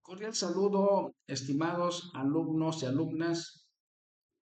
Cordial saludo, estimados alumnos y alumnas.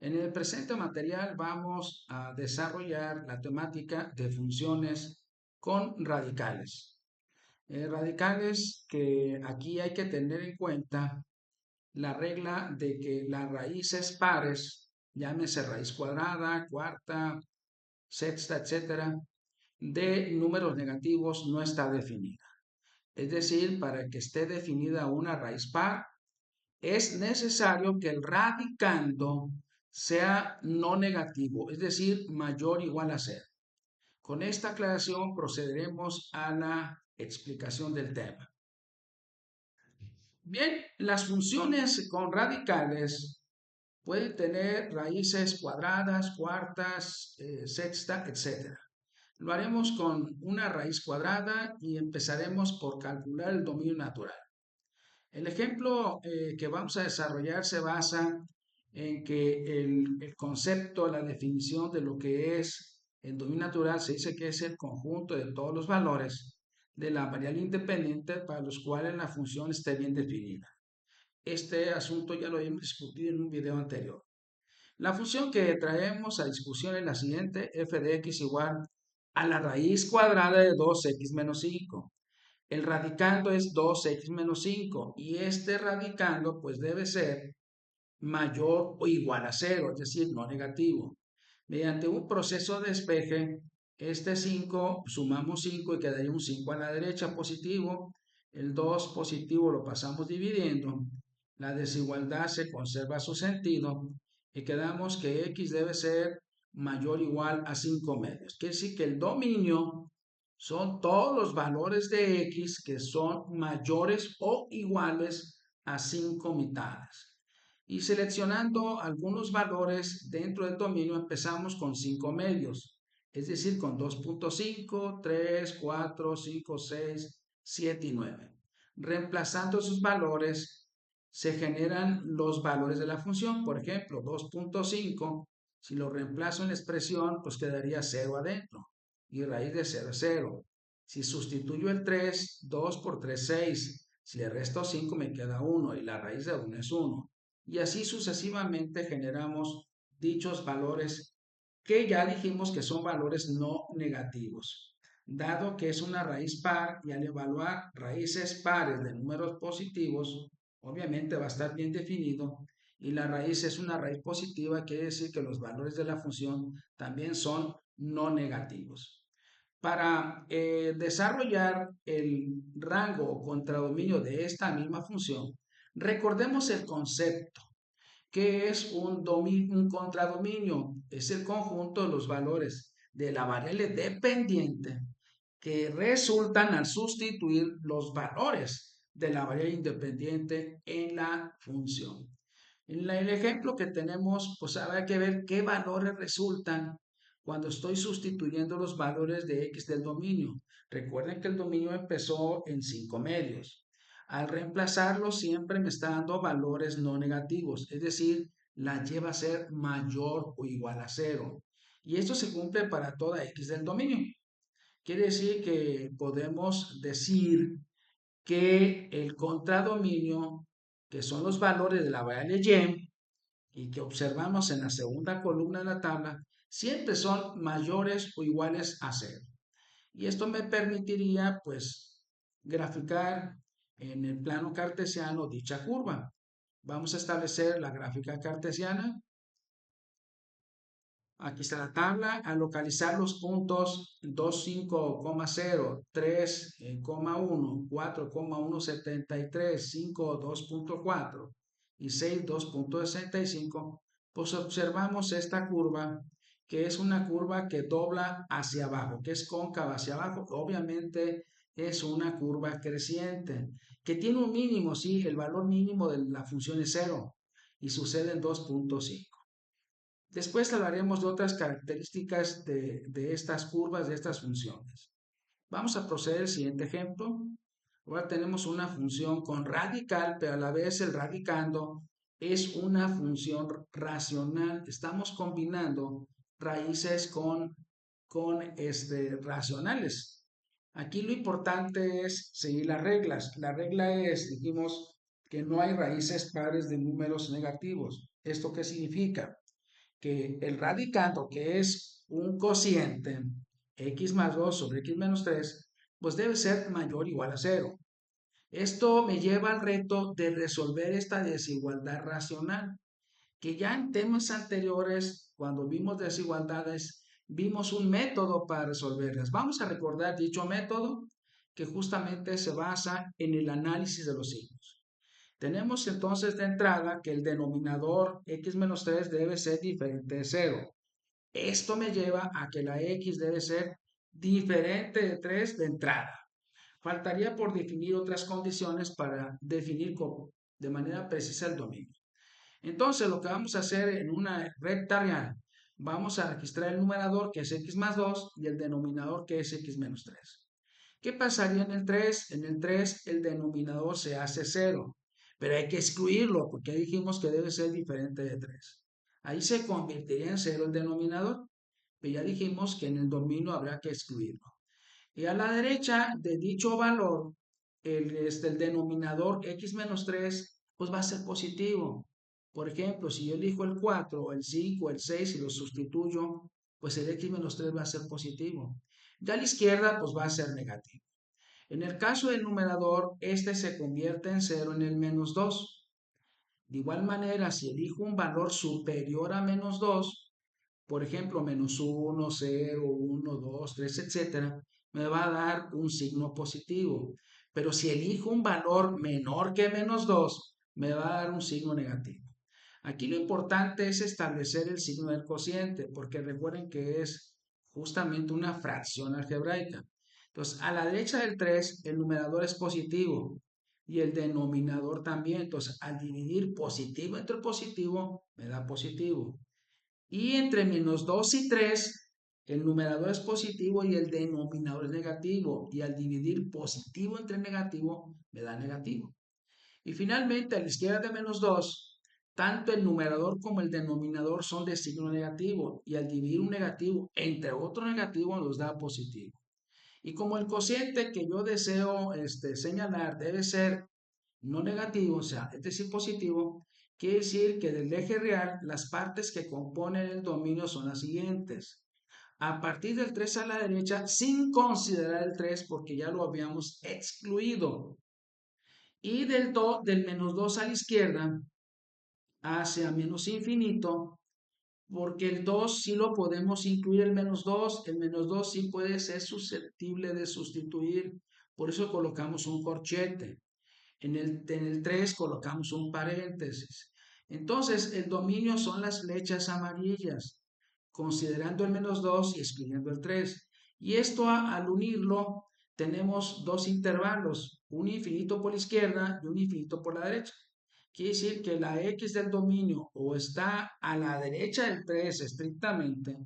En el presente material vamos a desarrollar la temática de funciones con radicales. Radicales que aquí hay que tener en cuenta la regla de que las raíces pares, llámese raíz cuadrada, cuarta, sexta, etcétera, de números negativos no está definida. Es decir, para que esté definida una raíz par, es necesario que el radicando sea no negativo, es decir, mayor o igual a cero. Con esta aclaración procederemos a la explicación del tema. Bien, las funciones con radicales pueden tener raíces cuadradas, cuartas, sexta, etc. Lo haremos con una raíz cuadrada y empezaremos por calcular el dominio natural. El ejemplo que vamos a desarrollar se basa en que el concepto, la definición de lo que es el dominio natural se dice que es el conjunto de todos los valores de la variable independiente para los cuales la función esté bien definida. Este asunto ya lo hemos discutido en un video anterior. La función que traemos a discusión es la siguiente: f de x igual a la raíz cuadrada de 2x menos 5. El radicando es 2x menos 5 y este radicando pues debe ser mayor o igual a cero, es decir, no negativo. Mediante un proceso de despeje, este 5 sumamos 5 y quedaría un 5 a la derecha positivo, el 2 positivo lo pasamos dividiendo, la desigualdad se conserva su sentido y quedamos que x debe ser mayor o igual a 5 medios. Quiere decir que el dominio son todos los valores de x que son mayores o iguales a 5 mitades. Y seleccionando algunos valores dentro del dominio empezamos con 5 medios, es decir, con 2.5, 3, 4, 5, 6, 7 y 9. Reemplazando esos valores se generan los valores de la función. Por ejemplo, 2.5, si lo reemplazo en la expresión, pues quedaría 0 adentro y raíz de 0 es 0. Si sustituyo el 3, 2 por 3, 6. Si le resto 5 me queda 1 y la raíz de 1 es 1. Y así sucesivamente generamos dichos valores que ya dijimos que son valores no negativos. Dado que es una raíz par y al evaluar raíces pares de números positivos, obviamente va a estar bien definido y la raíz es una raíz positiva, quiere decir que los valores de la función también son no negativos. Para desarrollar el rango o contradominio de esta misma función, recordemos el concepto. ¿Qué es un contradominio? Es el conjunto de los valores de la variable dependiente que resultan al sustituir los valores de la variable independiente en la función. En el ejemplo que tenemos, pues habrá que ver qué valores resultan cuando estoy sustituyendo los valores de x del dominio. Recuerden que el dominio empezó en 5 medios. Al reemplazarlo siempre me está dando valores no negativos, es decir, la lleva a ser mayor o igual a cero. Y esto se cumple para toda x del dominio. Quiere decir que podemos decir que el contradominio, que son los valores de la variable y que observamos en la segunda columna de la tabla, siempre son mayores o iguales a cero. Y esto me permitiría, pues, graficar en el plano cartesiano dicha curva. Vamos a establecer la gráfica cartesiana. Aquí está la tabla. Al localizar los puntos 2,5,0, 3,1, 4,173, 5, 2,4 y 6, 2,65, pues observamos esta curva que es una curva que dobla hacia abajo, que es cóncava hacia abajo. Obviamente es una curva creciente, que tiene un mínimo, sí, el valor mínimo de la función es 0 y sucede en 2,5. Después hablaremos de otras características de estas curvas, de estas funciones. Vamos a proceder al siguiente ejemplo. Ahora tenemos una función con radical, pero a la vez el radicando es una función racional. Estamos combinando raíces con racionales. Aquí lo importante es seguir las reglas. La regla es, dijimos, que no hay raíces pares de números negativos. ¿Esto qué significa? Que el radicando, que es un cociente, x más 2 sobre x menos 3, pues debe ser mayor o igual a cero. Esto me lleva al reto de resolver esta desigualdad racional, que ya en temas anteriores, cuando vimos desigualdades, vimos un método para resolverlas. Vamos a recordar dicho método que justamente se basa en el análisis de los signos. Tenemos entonces de entrada que el denominador x menos 3 debe ser diferente de cero. Esto me lleva a que la x debe ser diferente de 3 de entrada. Faltaría por definir otras condiciones para definir de manera precisa el dominio. Entonces, lo que vamos a hacer en una recta real, vamos a registrar el numerador que es x más 2 y el denominador que es x menos 3. ¿Qué pasaría en el 3? En el 3 el denominador se hace 0, pero hay que excluirlo porque dijimos que debe ser diferente de 3. Ahí se convertiría en 0 el denominador, pero ya dijimos que en el dominio habrá que excluirlo. Y a la derecha de dicho valor, el denominador x menos 3, pues va a ser positivo. Por ejemplo, si yo elijo el 4, el 5, el 6 y lo sustituyo, pues el x menos 3 va a ser positivo. Ya a la izquierda, pues va a ser negativo. En el caso del numerador, este se convierte en 0 en el menos 2. De igual manera, si elijo un valor superior a menos 2, por ejemplo, menos 1, 0, 1, 2, 3, etcétera, me va a dar un signo positivo. Pero si elijo un valor menor que menos 2, me va a dar un signo negativo. Aquí lo importante es establecer el signo del cociente, porque recuerden que es justamente una fracción algebraica. Entonces, a la derecha del 3, el numerador es positivo y el denominador también. Entonces, al dividir positivo entre positivo, me da positivo. Y entre menos 2 y 3, el numerador es positivo y el denominador es negativo. Y al dividir positivo entre negativo, me da negativo. Y finalmente, a la izquierda de menos 2, tanto el numerador como el denominador son de signo negativo. Y al dividir un negativo entre otro negativo, nos da positivo. Y como el cociente que yo deseo señalar debe ser no negativo, o sea, es decir, positivo, quiere decir que del eje real las partes que componen el dominio son las siguientes. A partir del 3 a la derecha, sin considerar el 3 porque ya lo habíamos excluido. Y del menos 2 a la izquierda hacia menos infinito, porque el 2 sí lo podemos incluir el menos 2 sí puede ser susceptible de sustituir, por eso colocamos un corchete. En el 3 colocamos un paréntesis. Entonces, el dominio son las flechas amarillas, considerando el menos 2 y excluyendo el 3. Y esto al unirlo, tenemos dos intervalos, un infinito por la izquierda y un infinito por la derecha. Quiere decir que la x del dominio o está a la derecha del 3 estrictamente,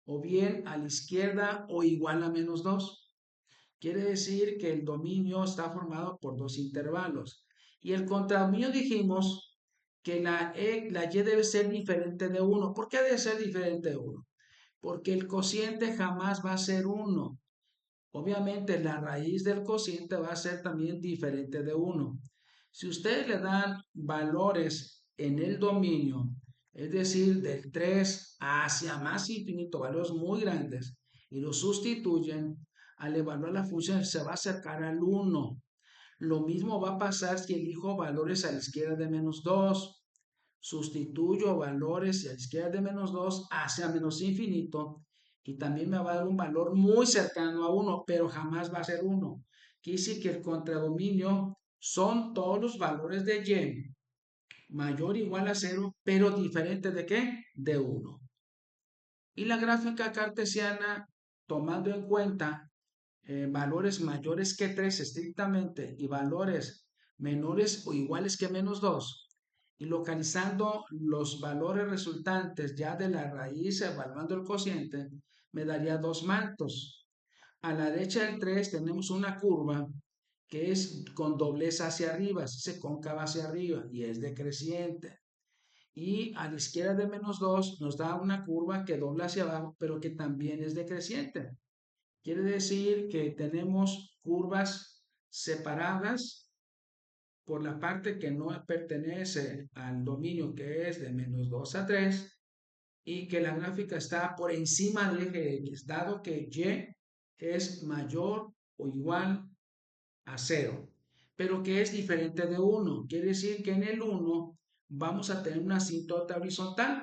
o bien a la izquierda o igual a menos 2. Quiere decir que el dominio está formado por dos intervalos. Y el contradominio dijimos que la y debe ser diferente de 1. ¿Por qué debe ser diferente de 1? Porque el cociente jamás va a ser 1. Obviamente la raíz del cociente va a ser también diferente de 1. Si ustedes le dan valores en el dominio, es decir, del 3 hacia más infinito, valores muy grandes, y los sustituyen, al evaluar la función se va a acercar al 1. Lo mismo va a pasar si elijo valores a la izquierda de menos 2. Sustituyo valores a la izquierda de menos 2 hacia menos infinito y también me va a dar un valor muy cercano a 1, pero jamás va a ser 1. Quiere decir que el contradominio son todos los valores de y mayor o igual a 0, pero diferente de qué? De 1. Y la gráfica cartesiana, tomando en cuenta valores mayores que 3 estrictamente y valores menores o iguales que menos 2, y localizando los valores resultantes ya de la raíz evaluando el cociente, me daría dos mantos. A la derecha del 3 tenemos una curva que es con doblez hacia arriba, se cóncava hacia arriba y es decreciente. Y a la izquierda de menos 2 nos da una curva que dobla hacia abajo, pero que también es decreciente. Quiere decir que tenemos curvas separadas por la parte que no pertenece al dominio que es de menos 2 a 3 y que la gráfica está por encima del eje X, dado que Y es mayor o igual a 0, pero que es diferente de 1. Quiere decir que en el 1 vamos a tener una asíntota horizontal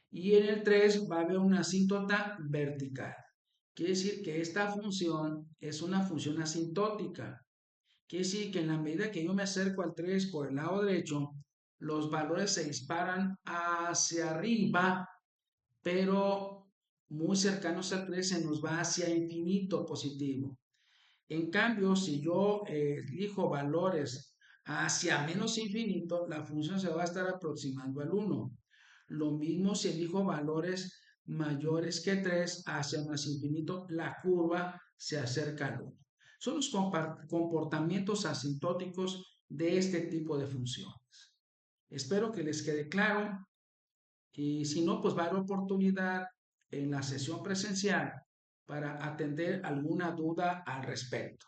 y en el 3 va a haber una asíntota vertical. Quiere decir que esta función es una función asintótica. Quiere decir que en la medida que yo me acerco al 3 por el lado derecho, los valores se disparan hacia arriba, pero muy cercanos al 3 se nos va hacia infinito positivo. En cambio, si yo elijo valores hacia menos infinito, la función se va a estar aproximando al 1. Lo mismo si elijo valores mayores que 3 hacia más infinito, la curva se acerca al 1. Son los comportamientos asintóticos de este tipo de funciones. Espero que les quede claro y si no, pues va a haber oportunidad en la sesión presencial para atender alguna duda al respecto.